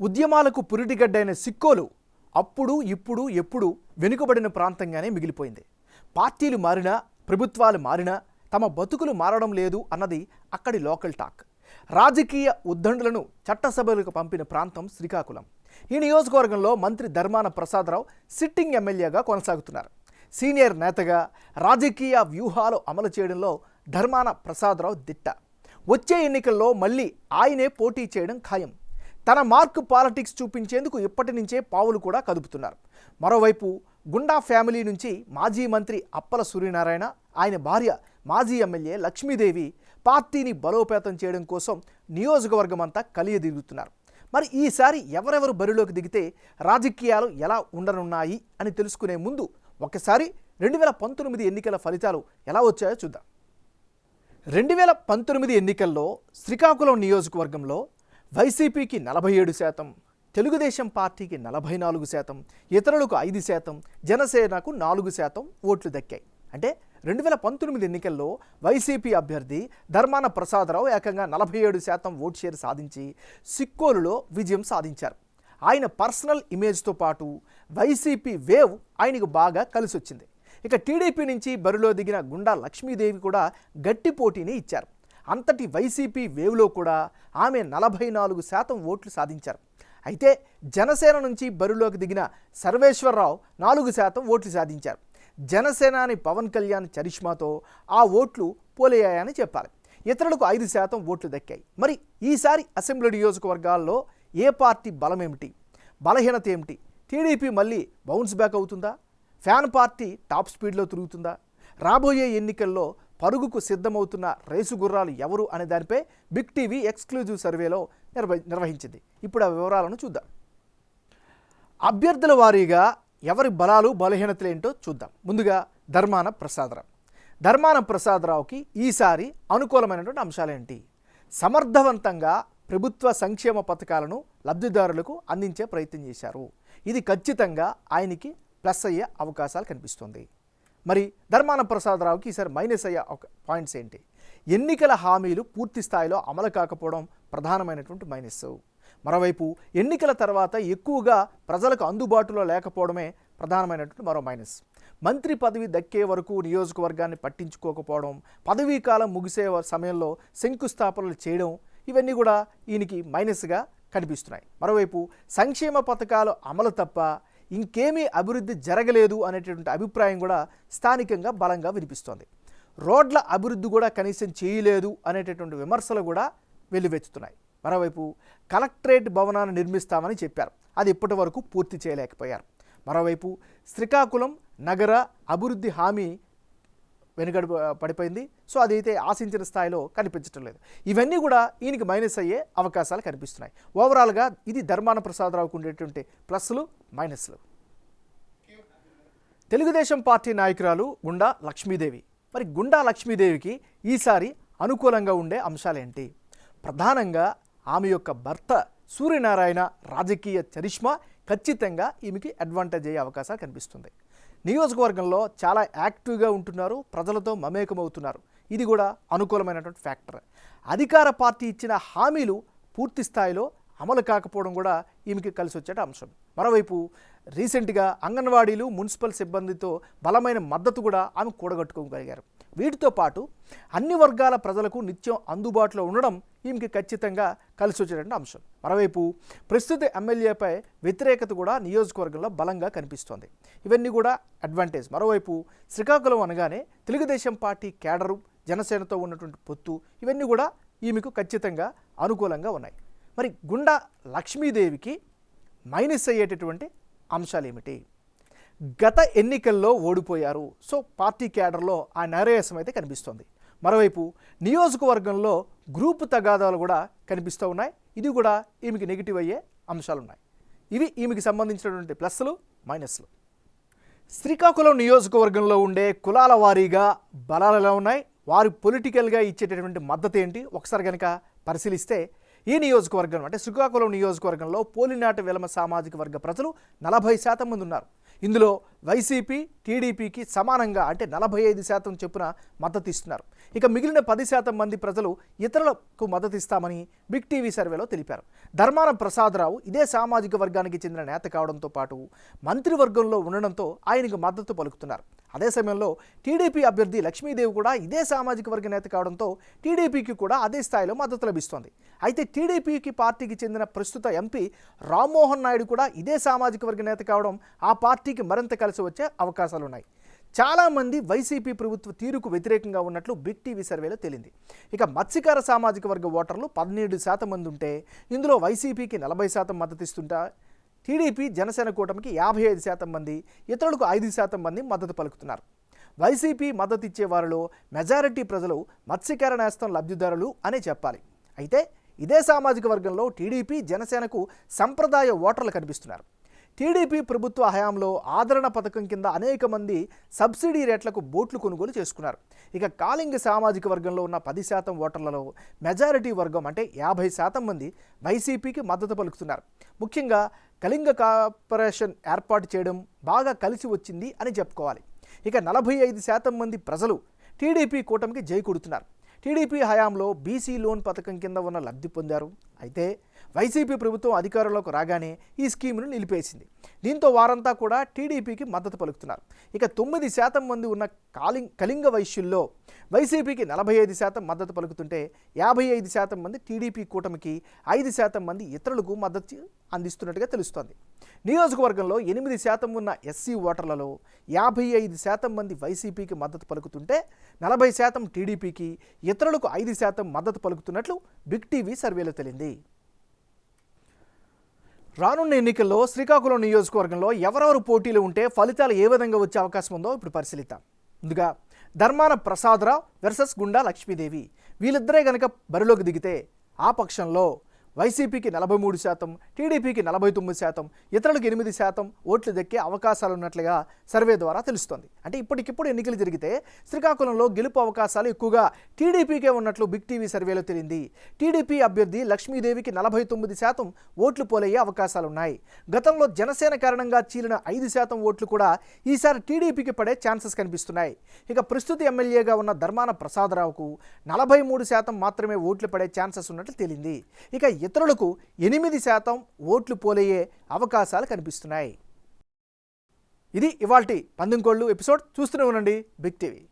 ఉద్యమాలకు పురిటిగడ్డైన సిక్కోలు అప్పుడు ఇప్పుడు ఎప్పుడు వెనుకబడిన ప్రాంతంగానే మిగిలిపోయింది. పార్టీలు మారినా ప్రభుత్వాలు మారినా తమ బతుకులు మారడం లేదు అన్నది అక్కడి లోకల్ టాక్. రాజకీయ ఉద్దండులను చట్టసభలకు పంపిన ప్రాంతం శ్రీకాకుళం. ఈ నియోజకవర్గంలో మంత్రి ధర్మాన ప్రసాదరావు సిట్టింగ్ ఎమ్మెల్యేగా కొనసాగుతున్నారు. సీనియర్ నేతగా రాజకీయ వ్యూహాలు అమలు చేయడంలో ధర్మాన ప్రసాదరావు దిట్ట. వచ్చే ఎన్నికల్లో మళ్ళీ ఆయనే పోటీ చేయడం ఖాయం. తన మార్క్ పాలిటిక్స్ చూపించేందుకు ఇప్పటి నుంచే పావులు కూడా కదుపుతున్నారు. మరోవైపు గుండా ఫ్యామిలీ నుంచి మాజీ మంత్రి అప్పల సూర్యనారాయణ, ఆయన భార్య మాజీ ఎమ్మెల్యే లక్ష్మీదేవి పార్టీని బలోపేతం చేయడం కోసం నియోజకవర్గం అంతా కలియదిరుగుతున్నారు. మరి ఈసారి ఎవరెవరు బరిలోకి దిగితే రాజకీయాలు ఎలా ఉండనున్నాయి అని తెలుసుకునే ముందు ఒకసారి 2019 ఎన్నికల ఫలితాలు ఎలా వచ్చాయో చూద్దాం. 2019 ఎన్నికల్లో శ్రీకాకుళం నియోజకవర్గంలో వైసీపీకి 47%, తెలుగుదేశం పార్టీకి 44%, ఇతరులకు 5%, జనసేనకు 4% ఓట్లు దక్కాయి. అంటే 2019 ఎన్నికల్లో వైసీపీ అభ్యర్థి ధర్మాన ప్రసాదరావు ఏకంగా 47% ఓటు షేర్ సాధించి సిక్కోలులో విజయం సాధించారు. ఆయన పర్సనల్ ఇమేజ్తో పాటు వైసీపీ వేవ్ ఆయనకు బాగా కలిసి వచ్చింది. ఇక టీడీపీ నుంచి బరిలో దిగిన గుండా లక్ష్మీదేవి కూడా గట్టి పోటీని ఇచ్చారు. అంతటి వైసీపీ వేవ్లో కూడా ఆమె 44% ఓట్లు సాధించారు. అయితే జనసేన నుంచి బరిలోకి దిగిన సర్వేశ్వరరావు 4% ఓట్లు సాధించారు. జనసేనాని పవన్ కళ్యాణ్ చరిష్మాతో ఆ ఓట్లు పోలయ్యాయని చెప్పాలి. ఇతరులకు 5% ఓట్లు దక్కాయి. మరి ఈసారి అసెంబ్లీ నియోజకవర్గాల్లో ఏ పార్టీ బలం ఏమిటి, బలహీనత ఏమిటి? టీడీపీ మళ్ళీ బౌన్స్ బ్యాక్ అవుతుందా? ఫ్యాన్ పార్టీ టాప్ స్పీడ్లో తిరుగుతుందా? రాబోయే ఎన్నికల్లో పరుగుకు సిద్ధమవుతున్న రేసు గుర్రాలు ఎవరు అనే దానిపై బిగ్ టీవీ ఎక్స్క్లూజివ్ సర్వేలో నిర్వహించింది. ఇప్పుడు ఆ వివరాలను చూద్దాం. అభ్యర్థుల వారీగా ఎవరి బలాలు బలహీనతలు ఏంటో చూద్దాం. ముందుగా ధర్మాన ప్రసాదరావు. ధర్మాన ప్రసాదరావుకి ఈసారి అనుకూలమైనటువంటి అంశాలేంటి? సమర్థవంతంగా ప్రభుత్వ సంక్షేమ పథకాలను లబ్ధిదారులకు అందించే ప్రయత్నం చేశారు. ఇది ఖచ్చితంగా ఆయనకి ప్లస్ అయ్యే అవకాశాలు కనిపిస్తుంది. మరి ధర్మాన ప్రసాదరావుకి ఈసారి మైనస్ అయ్యే పాయింట్స్ ఏంటి? ఎన్నికల హామీలు పూర్తి స్థాయిలో అమలు కాకపోవడం ప్రధానమైనటువంటి మైనస్. మరోవైపు ఎన్నికల తర్వాత ఎక్కువగా ప్రజలకు అందుబాటులో లేకపోవడమే ప్రధానమైనటువంటి మరో మైనస్. మంత్రి పదవి దక్కే వరకు నియోజకవర్గాన్ని పట్టించుకోకపోవడం, పదవీ కాలం ముగిసే సమయంలో శంకుస్థాపనలు చేయడం, ఇవన్నీ కూడా ఈయనకి మైనస్గా కనిపిస్తున్నాయి. మరోవైపు సంక్షేమ పథకాలు అమలు తప్ప ఇంకేమీ అభివృద్ధి జరగలేదు అనేటటువంటి అభిప్రాయం కూడా స్థానికంగా బలంగా వినిపిస్తోంది. రోడ్ల అభివృద్ధి కూడా కనీసం చేయలేదు అనేటటువంటి విమర్శలు కూడా వెల్లువెత్తుతున్నాయి. మరోవైపు కలెక్టరేట్ భవనాన్ని నిర్మిస్తామని చెప్పారు, అది ఇప్పటి వరకు పూర్తి చేయలేకపోయారు. మరోవైపు శ్రీకాకుళం నగర అభివృద్ధి హామీ వెనుకడు పడిపోయింది. సో అదైతే ఆశించిన స్థాయిలో కనిపించడం లేదు. ఇవన్నీ కూడా ఈయనకి మైనస్ అయ్యే అవకాశాలు కనిపిస్తున్నాయి. ఓవరాల్గా ఇది ధర్మాన ప్రసాదరావుకు ఉండేటువంటి ప్లస్లు మైనస్లు. తెలుగుదేశం పార్టీ నాయకురాలు గుండా లక్ష్మీదేవి. మరి గుండా లక్ష్మీదేవికి ఈసారి అనుకూలంగా ఉండే అంశాలేంటి? ప్రధానంగా ఆమె యొక్క భర్త సూర్యనారాయణ రాజకీయ చరిష్మా ఖచ్చితంగా ఈమెకి అడ్వాంటేజ్ అయ్యే అవకాశాలు కనిపిస్తుంది. నియోజకవర్గంలో చాలా యాక్టివ్గా ఉంటున్నారు, ప్రజలతో మమేకమవుతున్నారు. ఇది కూడా అనుకూలమైనటువంటి ఫ్యాక్టర్. అధికార పార్టీ ఇచ్చిన హామీలు పూర్తి స్థాయిలో అమలు కాకపోవడం కూడా ఈమెకి కలిసి వచ్చే అంశం. మరోవైపు రీసెంట్గా అంగన్వాడీలు మున్సిపల్ సిబ్బందితో బలమైన మద్దతు కూడా ఆమె కూడగట్టుకోగలిగారు. వీటితో పాటు అన్ని వర్గాల ప్రజలకు నిత్యం అందుబాటులో ఉండడం ఈమెకి ఖచ్చితంగా కలిసి వచ్చేటువంటి అంశం. మరోవైపు ప్రస్తుత ఎమ్మెల్యేపై వ్యతిరేకత కూడా నియోజకవర్గంలో బలంగా కనిపిస్తోంది. ఇవన్నీ కూడా అడ్వాంటేజ్. మరోవైపు శ్రీకాకుళం అనగానే తెలుగుదేశం పార్టీ కేడరు, జనసేనతో ఉన్నటువంటి పొత్తు, ఇవన్నీ కూడా ఈమెకు ఖచ్చితంగా అనుకూలంగా ఉన్నాయి. మరి గుండా లక్ష్మీదేవికి మైనస్ అయ్యేటటువంటి అంశాలు ఏమిటి? గత ఎన్నికల్లో ఓడిపోయారు. సో పార్టీ క్యాడర్లో ఆ నైరాశ్యం అయితే కనిపిస్తోంది. మరోవైపు నియోజకవర్గంలో గ్రూపు తగాదాలు కూడా కనిపిస్తూ ఉన్నాయి. ఇది కూడా ఈమెకి నెగిటివ్ అయ్యే అంశాలు ఉన్నాయి. ఇవి ఈమెకి సంబంధించినటువంటి ప్లస్లు మైనస్లు. శ్రీకాకుళం నియోజకవర్గంలో ఉండే కులాల వారీగా బలాలు ఎలా ఉన్నాయి, వారు పొలిటికల్గా ఇచ్చేటటువంటి మద్దతు ఏంటి ఒకసారి కనుక పరిశీలిస్తే, ఈ నియోజకవర్గం అంటే శ్రీకాకుళం నియోజకవర్గంలో పోలినాటి వెలమ సామాజిక వర్గ ప్రజలు 40% మంది ఉన్నారు. ఇందులో వైసీపీ టీడీపీకి సమానంగా అంటే 45% చొప్పున మద్దతు ఇస్తున్నారు. ఇక మిగిలిన 10% మంది ప్రజలు ఇతరులకు మద్దతు ఇస్తామని బిగ్ టీవీ సర్వేలో తెలిపారు. ధర్మాన ప్రసాదరావు ఇదే సామాజిక వర్గానికి చెందిన నేత కావడంతో పాటు మంత్రివర్గంలో ఉండడంతో ఆయనకు మద్దతు పలుకుతున్నారు. అదే సమయంలో టీడీపీ అభ్యర్థి లక్ష్మీదేవి కూడా ఇదే సామాజిక వర్గ నేత కావడంతో టీడీపీకి కూడా అదే స్థాయిలో మద్దతు లభిస్తోంది. అయితే టీడీపీకి పార్టీకి చెందిన ప్రస్తుత ఎంపీ రామ్మోహన్ నాయుడు కూడా ఇదే సామాజిక వర్గ నేత కావడం ఆ పార్టీకి మరింత కలిసి వచ్చే అవకాశాలున్నాయి. చాలామంది వైసీపీ ప్రభుత్వ తీరుకు వ్యతిరేకంగా ఉన్నట్లు బిగ్ టీవీ సర్వేలో తేలింది. ఇక మత్స్యకార సామాజిక వర్గ ఓటర్లు 17% మంది ఉంటే ఇందులో వైసీపీకి 40% మద్దతు ఇస్తుంటా టీడీపీ జనసేన కూటమికి 55% మంది, ఇతరులకు 5% మంది మద్దతు పలుకుతున్నారు. వైసీపీ మద్దతు ఇచ్చే వారిలో మెజారిటీ ప్రజలు మత్స్యకార నేస్తం లబ్ధిదారులు అనే చెప్పాలి. అయితే ఇదే సామాజిక వర్గంలో టీడీపీ జనసేనకు సంప్రదాయ ఓటర్లు కనిపిస్తున్నారు. టీడీపీ ప్రభుత్వ హయాంలో ఆదరణ పథకం కింద అనేక మంది సబ్సిడీ రేట్లకు బోట్లు కొనుగోలు చేసుకున్నారు. ఇక కాలింగ సామాజిక వర్గంలో ఉన్న 10% ఓటర్లలో మెజారిటీ వర్గం అంటే 50% మంది వైసీపీకి మద్దతు పలుకుతున్నారు. ముఖ్యంగా కళింగ కార్పొరేషన్ ఏర్పాటు చేయడం బాగా కలిసి వచ్చింది అని చెప్పుకోవాలి. ఇక 45% మంది ప్రజలు టీడీపీ కూటమికి జై కొడుతున్నారు. టీడీపీ హయాంలో బీసీ లోన్ పథకం కింద ఉన్న లబ్ధి పొందారు. అయితే వైసీపీ ప్రభుత్వం అధికారంలోకి రాగానే ఈ స్కీమ్ను నిలిపేసింది. దీంతో వారంతా కూడా టీడీపీకి మద్దతు పలుకుతున్నారు. ఇక 9% మంది ఉన్న కళింగ వైశ్యుల్లో వైసీపీకి 45% మద్దతు పలుకుతుంటే 55% మంది టీడీపీ కూటమికి, 5% మంది ఇతరులకు మద్దతు అందిస్తున్నట్టుగా తెలుస్తోంది. నియోజకవర్గంలో 8% ఉన్న ఎస్సీ ఓటర్లలో 55% మంది వైసీపీకి మద్దతు పలుకుతుంటే 40% టీడీపీకి, ఇతరులకు 5% మద్దతు పలుకుతున్నట్లు బిగ్ టీవీ సర్వేలో తేలింది. రానున్న ఎన్నికల్లో శ్రీకాకుళం నియోజకవర్గంలో ఎవరెవరు పోటీలు ఉంటే ఫలితాలు ఏ విధంగా వచ్చే అవకాశం ఉందో ఇప్పుడు పరిశీలిద్దాం. ముందుగా ధర్మాన ప్రసాదరావు వర్సెస్ గుండా లక్ష్మీదేవి. వీళ్ళిద్దరే కనుక బరిలోకి దిగితే ఆ పక్షంలో వైసీపీకి 43%, టీడీపీకి 49%, ఇతరులకు 8% ఓట్లు దక్కే అవకాశాలు ఉన్నట్లుగా సర్వే ద్వారా తెలుస్తోంది. అంటే ఇప్పటికిప్పుడు ఎన్నికలు జరిగితే శ్రీకాకుళంలో గెలుపు అవకాశాలు ఎక్కువగా టీడీపీకే ఉన్నట్లు బిగ్ టీవీ సర్వేలో తేలింది. టీడీపీ అభ్యర్థి లక్ష్మీదేవికి 49% ఓట్లు పోలయ్యే అవకాశాలున్నాయి. గతంలో జనసేన కారణంగా చీలిన 5% ఓట్లు కూడా ఈసారి టీడీపీకి పడే ఛాన్సెస్ కనిపిస్తున్నాయి. ఇక ప్రస్తుత ఎమ్మెల్యేగా ఉన్న ధర్మాన ప్రసాదరావుకు 43% మాత్రమే ఓట్లు పడే ఛాన్సెస్ ఉన్నట్లు తేలింది. ఇక ఇతరులకు 8% ఓట్లు పోలయ్యే అవకాశాలు కనిపిస్తున్నాయి. ఇది ఇవాల్టి పందెంకోళ్ళు ఎపిసోడ్. చూస్తూనే ఉండండి బిగ్ టీవీ.